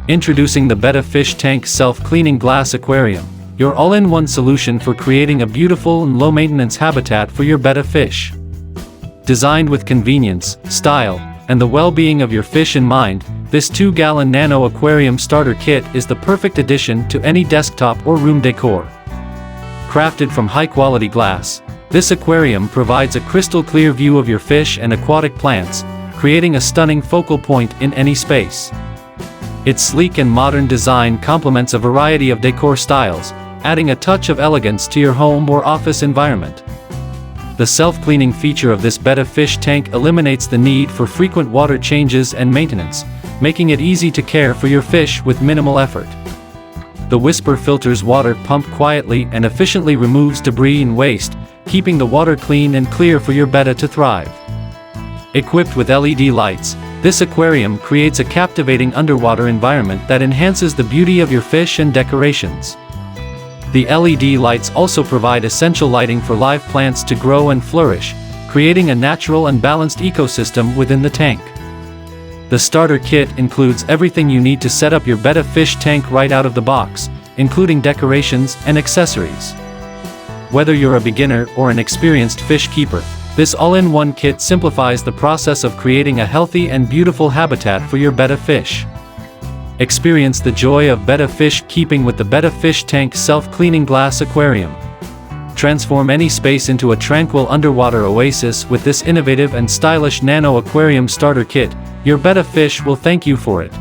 Introducing the Betta Fish Tank Self-Cleaning Glass Aquarium, your all-in-one solution for creating a beautiful and low-maintenance habitat for your Betta fish. Designed with convenience, style, and the well-being of your fish in mind, this 2-gallon nano aquarium starter kit is the perfect addition to any desktop or room decor. Crafted from high-quality glass, this aquarium provides a crystal-clear view of your fish and aquatic plants, creating a stunning focal point in any space. Its sleek and modern design complements a variety of decor styles, adding a touch of elegance to your home or office environment. The self-cleaning feature of this Betta fish tank eliminates the need for frequent water changes and maintenance, making it easy to care for your fish with minimal effort. The Whisper filters water pumped quietly and efficiently removes debris and waste, keeping the water clean and clear for your Betta to thrive. Equipped with LED lights, this aquarium creates a captivating underwater environment that enhances the beauty of your fish and decorations. The LED lights also provide essential lighting for live plants to grow and flourish, creating a natural and balanced ecosystem within the tank. The starter kit includes everything you need to set up your Betta fish tank right out of the box, including decorations and accessories. Whether you're a beginner or an experienced fish keeper, this all-in-one kit simplifies the process of creating a healthy and beautiful habitat for your Betta fish. Experience the joy of Betta fish keeping with the Betta Fish Tank Self-Cleaning Glass Aquarium. Transform any space into a tranquil underwater oasis with this innovative and stylish nano aquarium starter kit. Your Betta fish will thank you for it.